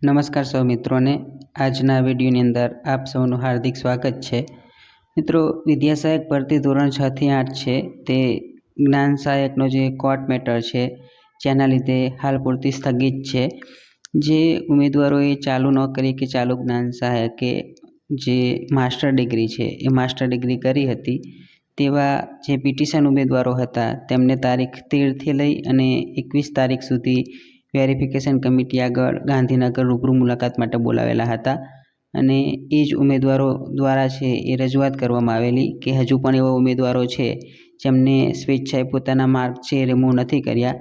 નમસ્કાર સૌ મિત્રોને આજના વિડીયોની અંદર આપ સૌનું હાર્દિક સ્વાગત છે। મિત્રો, વિદ્યા સહાયક ભરતી ધોરણ 6 થી 8 છે તે જ્ઞાન સહાયકનો જે કોર્ટ મેટર છે જેના લીધે હાલ પૂરતી સ્થગિત છે। જે ઉમેદવારોએ ચાલુ નોકરી કે ચાલુ જ્ઞાન સહાયકે જે માસ્ટર ડિગ્રી છે એ માસ્ટર ડિગ્રી કરી હતી તેવા જે પિટિશન ઉમેદવારો હતા તેમને તારીખ 13 થી લઈ અને 21 તારીખ સુધી વેરિફિકેશન કમિટી આગળ ગાંધીનગર રૂબરૂ મુલાકાત માટે બોલાવેલા હતા અને એ જ ઉમેદવારો દ્વારા છે એ રજૂઆત કરવામાં આવેલી કે હજુ પણ એવા ઉમેદવારો છે જેમને સ્વેચ્છાએ પોતાના માર્ક છે રિમૂવ નથી કર્યા,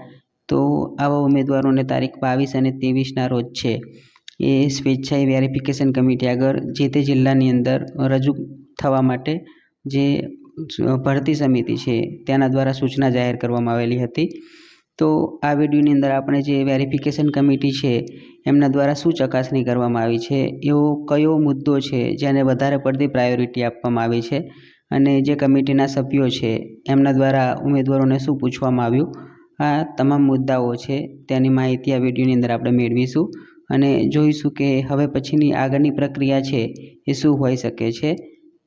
તો આવા ઉમેદવારોને તારીખ 22 અને 23ના રોજ છે એ સ્વેચ્છાએ વેરિફિકેશન કમિટી આગળ જે તે જિલ્લાની અંદર રજૂ થવા માટે જે ભરતી સમિતિ છે તેના દ્વારા સૂચના જાહેર કરવામાં આવેલી હતી। તો આ વિડીયોની અંદર આપણે જે વેરિફિકેશન કમિટી છે એમના દ્વારા શું ચકાસણી કરવામાં આવી છે, એવો કયો મુદ્દો છે જેને વધારે પડતી પ્રાયોરિટી આપવામાં આવી છે અને જે કમિટીના સભ્યો છે એમના દ્વારા ઉમેદવારોને શું પૂછવામાં આવ્યું, આ તમામ મુદ્દાઓ છે તેની માહિતી આ વિડીયોની અંદર આપણે મેળવીશું અને જોઈશું કે હવે પછીની આગળની પ્રક્રિયા છે એ શું હોઈ શકે છે।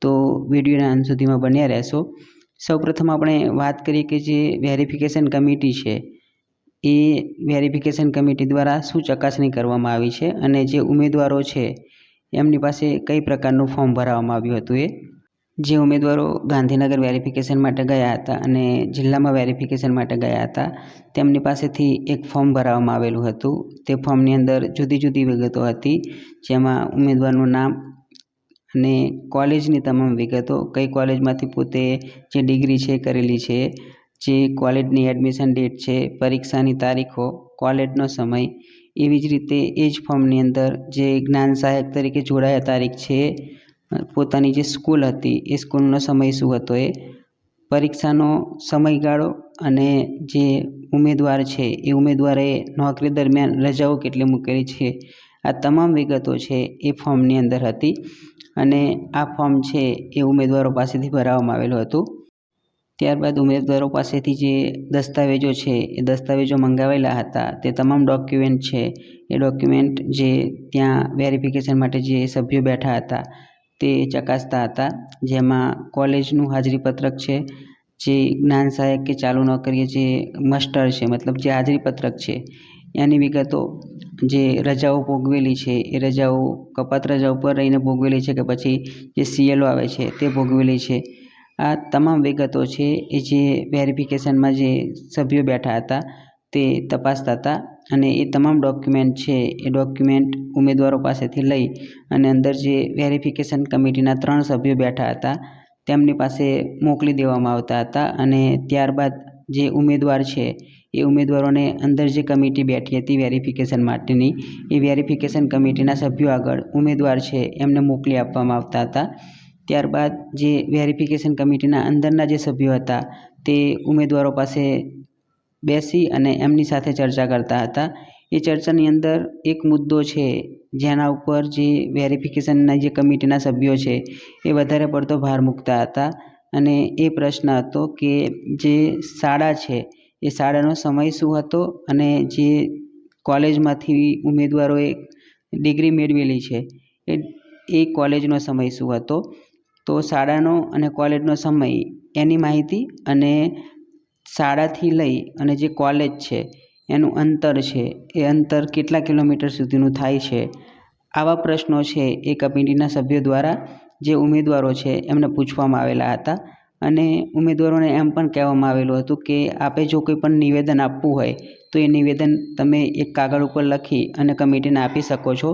તો વિડીયોના અંત સુધીમાં બન્યા રહેશો। સૌપ્રથમ આપણે વાત કરીએ કે જે વેરિફિકેશન કમિટી છે એ વેરિફિકેશન કમિટી દ્વારા શું ચકાસણી કરવામાં આવી છે અને જે ઉમેદવારો છે એમની પાસે કઈ પ્રકારનું ફોર્મ ભરાવવામાં આવ્યું હતું। જે ઉમેદવારો ગાંધીનગર વેરિફિકેશન માટે ગયા હતા અને જિલ્લામાં વેરિફિકેશન માટે ગયા હતા તેમની પાસેથી એક ફોર્મ ભરાવવામાં આવેલું હતું। તે ફોર્મની અંદર જુદી જુદી વિગતો હતી, જેમાં ઉમેદવારનું નામ અને કોલેજની તમામ વિગતો, કઈ કોલેજમાંથી પોતે જે ડિગ્રી છે કરેલી છે, જે કોલેજની એડમિશન ડેટ છે, પરીક્ષાની તારીખો, કોલેજનો સમય, એવી જ રીતે એ જ ફોર્મની અંદર જે જ્ઞાન સહાયક તરીકે જોડાયા તારીખ છે, પોતાની જે સ્કૂલ હતી એ સ્કૂલનો સમય શું હતો, એ પરીક્ષાનો સમયગાળો અને જે ઉમેદવાર છે એ ઉમેદવારે નોકરી દરમિયાન રજાઓ કેટલી મૂકેલી છે, આ તમામ વિગતો છે એ ફોર્મની અંદર હતી અને આ ફોર્મ છે એ ઉમેદવારો પાસેથી ભરાવવામાં આવેલું હતું। ત્યારબાદ ઉમેદવારો પાસેથી જે દસ્તાવેજો છે એ દસ્તાવેજો મંગાવેલા હતા, તે તમામ ડોક્યુમેન્ટ છે એ ડોક્યુમેન્ટ જે ત્યાં વેરિફિકેશન માટે જે સભ્યો બેઠા હતા તે ચકાસતા હતા, જેમાં કોલેજનું હાજરીપત્રક છે, જે જ્ઞાન સહાયક કે ચાલુ નોકરીએ જે મસ્ટર છે મતલબ જે હાજરીપત્રક છે એની વિગતો, જે રજાઓ ભોગવેલી છે એ રજાઓ કપાત રજા ઉપર રહીને ભોગવેલી છે કે પછી જે CLO આવે છે તે ભોગવેલી છે, આ તમામ વિગતો છે એ જે વેરિફિકેશનમાં જે સભ્યો બેઠા હતા તે તપાસતા હતા અને એ તમામ ડોક્યુમેન્ટ છે એ ડોક્યુમેન્ટ ઉમેદવારો પાસેથી લઈ અને અંદર જે વેરિફિકેશન કમિટીના 3 સભ્યો બેઠા હતા તેમની પાસે મોકલી દેવામાં આવતા હતા અને ત્યારબાદ જે ઉમેદવાર છે એ ઉમેદવારોને અંદર જે કમિટી બેઠી હતી વેરિફિકેશન માટેની, એ વેરિફિકેશન કમિટીના સભ્યો આગળ ઉમેદવાર છે એમને મોકલી આપવામાં આવતા હતા। ત્યારબાદ જે વેરિફિકેશન કમિટીના અંદરના જે સભ્યો હતા તે ઉમેદવારો પાસે બેસી અને એમની સાથે ચર્ચા કરતા હતા। એ ચર્ચાની અંદર એક મુદ્દો છે જેના ઉપર જે વેરિફિકેશનના જે કમિટીના સભ્યો છે એ વધારે પડતો ભાર મૂકતા હતા અને એ પ્રશ્ન હતો કે જે શાળા છે એ શાળાનો સમય શું હતો અને જે કોલેજમાંથી ઉમેદવારોએ ડિગ્રી મેળવેલી છે એ કોલેજનો સમય શું હતો। તો શાળાનો અને કોલેજનો સમય એની માહિતી અને શાળાથી લઈ અને જે કોલેજ છે એનું અંતર છે એ અંતર કેટલા કિલોમીટર સુધીનું થાય છે, આવા પ્રશ્નો છે એ કમિટીના સભ્યો દ્વારા જે ઉમેદવારો છે એમને પૂછવામાં આવેલા હતા અને ઉમેદવારોને એમ પણ કહેવામાં આવેલું હતું કે આપે જો કોઈ પણ નિવેદન આપવું હોય તો એ નિવેદન તમે એક કાગળ ઉપર લખી અને કમિટીને આપી શકો છો।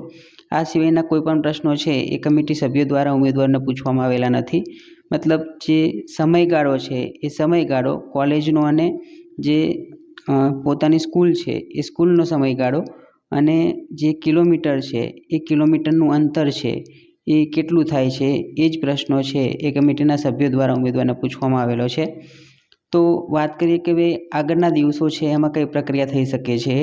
આ સિવાયના કોઈ પણ પ્રશ્નો છે એ કમિટી સભ્યો દ્વારા ઉમેદવારને પૂછવામાં આવેલા નથી। મતલબ જે સમયગાળો છે એ સમયગાળો કોલેજનો અને જે પોતાની સ્કૂલ છે એ સ્કૂલનો સમયગાળો અને જે કિલોમીટર છે એ કિલોમીટરનું અંતર છે એ કેટલું થાય છે, એ જ પ્રશ્નો છે એ કમિટીના સભ્યો દ્વારા ઉમેદવારને પૂછવામાં આવેલો છે। તો વાત કરીએ કે હવે આગળના દિવસો છે એમાં કઈ પ્રક્રિયા થઈ શકે છે,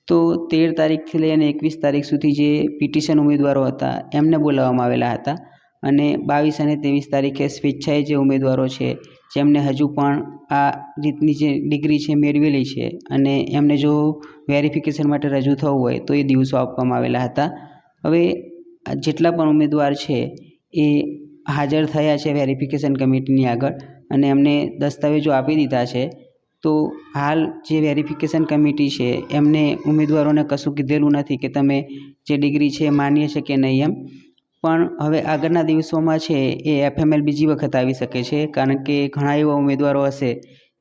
તો 13 તારીખથી લઈ અને 21 તારીખ સુધી જે પિટિશન ઉમેદવારો હતા એમને બોલાવવામાં આવેલા હતા અને 22 અને 23 તારીખે સ્વેચ્છાએ જે ઉમેદવારો છે જેમને હજુ પણ આ રીતની જે ડિગ્રી છે મેળવેલી છે અને એમને જો વેરિફિકેશન માટે રજૂ થવું હોય તો એ દિવસો આપવામાં આવેલા હતા. હવે જેટલા પણ ઉમેદવાર છે એ હાજર થયા છે વેરિફિકેશન કમિટીની આગળ અને એમને દસ્તાવેજો આપી દીધા છે. તો હાલ જે વેરિફિકેશન કમિટી છે એમને ઉમેદવારોને કશું કીધેલું નથી કે તમે જે ડિગ્રી છે માન્ય છે કે નહીં એમ. પણ હવે આગળના દિવસોમાં છે એ FML બીજી વખત આવી શકે છે, કારણ કે ઘણા એવા ઉમેદવારો હશે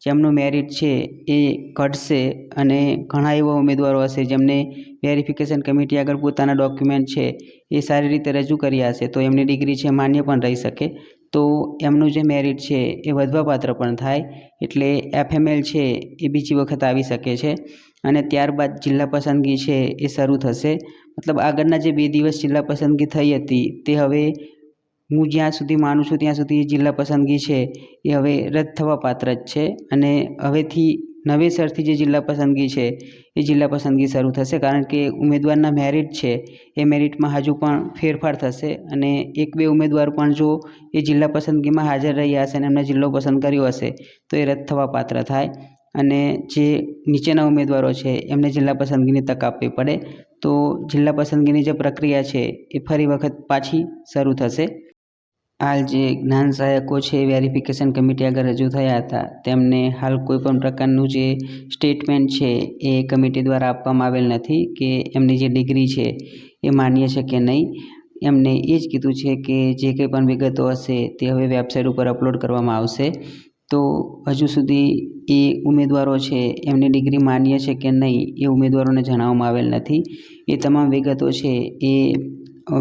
જેમનું મેરિટ છે એ ઘટશે અને ઘણા એવા ઉમેદવારો હશે જેમને વેરિફિકેશન કમિટી આગળ પોતાના ડોક્યુમેન્ટ છે એ સારી રીતે રજૂ કર્યા હશે તો એમની ડિગ્રી છે માન્ય પણ રહી શકે. તો એમનું જે મેરિટ છે એ વધવાપાત્ર પણ થાય, એટલે FML છે એ બીજી વખત આવી શકે છે. અને ત્યારબાદ જિલ્લા પસંદગી છે એ શરૂ થશે. મતલબ આગળના જે 2 દિવસ જિલ્લા પસંદગી થઈ હતી તે હવે હું જ્યાં સુધી માનું છું ત્યાં સુધી જિલ્લા પસંદગી છે એ હવે રદ થવા પાત્ર જ છે અને હવેથી નવેસરથી જે જિલ્લા પસંદગી છે એ જિલ્લા પસંદગી શરૂ થશે, કારણ કે ઉમેદવારના મેરિટ છે એ મેરિટમાં હજુ પણ ફેરફાર થશે અને 1-2 ઉમેદવાર પણ જો એ જિલ્લા પસંદગીમાં હાજર રહ્યા હશે અને એમને જિલ્લો પસંદ કર્યો હશે તો એ રદ થવા પાત્ર થાય અને જે નીચેના ઉમેદવારો છે એમને જિલ્લા પસંદગીની તક આપવી પડે. તો જિલ્લા પસંદગીની જે પ્રક્રિયા છે એ ફરી વખત પાછી શરૂ થશે. હાલ જે જ્ઞાન સહાયકો છે વેરિફિકેશન કમિટી આગળ રજૂ થયા હતા તેમને હાલ કોઈપણ પ્રકારનું જે સ્ટેટમેન્ટ છે એ કમિટી દ્વારા આપવામાં આવેલ નથી કે એમની જે ડિગ્રી છે એ માન્ય છે કે નહીં. એમને એ જ કીધું છે કે જે કંઈ પણ વિગતો હશે તે હવે વેબસાઇટ ઉપર અપલોડ કરવામાં આવશે. તો હજુ સુધી એ ઉમેદવારો છે એમની ડિગ્રી માન્ય છે કે નહીં એ ઉમેદવારોને જણાવવામાં આવેલ નથી. એ તમામ વિગતો છે એ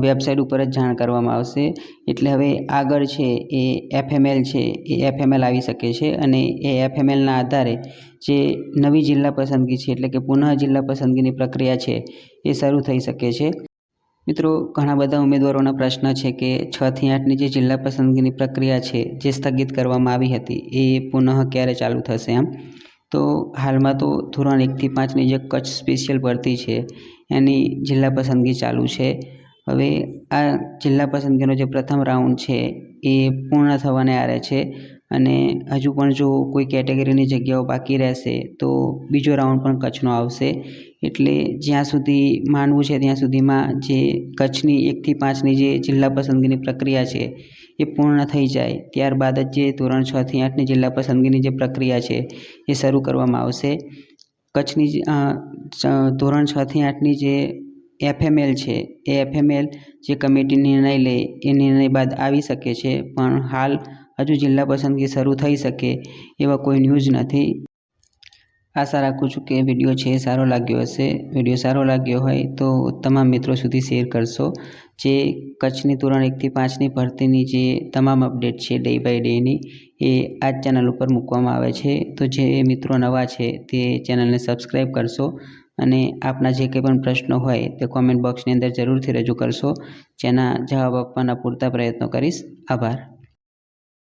વેબસાઇટ ઉપર જ જાણ કરવામાં આવશે. એટલે હવે આગળ છે એ FML છે એ FML આવી શકે છે અને એ FMLના આધારે જે નવી જિલ્લા પસંદગી છે એટલે કે પુનઃ જિલ્લા પસંદગીની પ્રક્રિયા છે એ શરૂ થઈ શકે છે. મિત્રો, ઘણા બધા ઉમેદવારોના પ્રશ્ન છે કે 6 થી 8ની જે જિલ્લા પસંદગીની પ્રક્રિયા છે જે સ્થગિત કરવામાં આવી હતી એ પુનઃ ક્યારે ચાલુ થશે એમ. તો હાલમાં તો ધોરણ 1 થી 5ની જે કચ્છ સ્પેશિયલ ભરતી છે એની જિલ્લા પસંદગી ચાલુ છે. હવે આ જિલ્લા પસંદગીનો જે પ્રથમ રાઉન્ડ છે એ પૂર્ણ થવાને આરે છે અને હજુ પણ જો કોઈ કેટેગરીની જગ્યાઓ બાકી રહેશે તો બીજો રાઉન્ડ પણ કચ્છનો આવશે. એટલે જ્યાં સુધી માનવું છે ત્યાં સુધીમાં જે કચ્છની 1 થી 5ની જે જિલ્લા પસંદગીની પ્રક્રિયા છે એ પૂર્ણ થઈ જાય ત્યારબાદ જ જે ધોરણ 6 થી 8ની જિલ્લા પસંદગીની જે પ્રક્રિયા છે એ શરૂ કરવામાં આવશે. કચ્છની ધોરણ 6 થી 8ની જે FML છે એ FML જે કમિટી નિર્ણય લે એ નિર્ણય બાદ આવી શકે છે, પણ હાલ હજુ જિલ્લા પસંદગી શરૂ થઈ શકે એવા કોઈ ન્યૂઝ નથી. આશા રાખું છું કે વિડીયો છે એ સારો લાગ્યો હશે. વિડીયો સારો લાગ્યો હોય તો તમામ મિત્રો સુધી શેર કરશો. જે કચ્છની ધોરણ 1 થી 5ની ભરતીની જે તમામ અપડેટ છે ડે બાય ડેની એ આ જ ચેનલ ઉપર મૂકવામાં આવે છે. તો જે મિત્રો નવા છે તે ચેનલને સબસ્ક્રાઈબ કરશો અને આપના જે કંઈ પણ પ્રશ્નો હોય તે કોમેન્ટ બોક્સની અંદર જરૂરથી રજૂ કરશો, જેના જવાબ આપવાના પૂરતા પ્રયત્નો કરીશ. આભાર.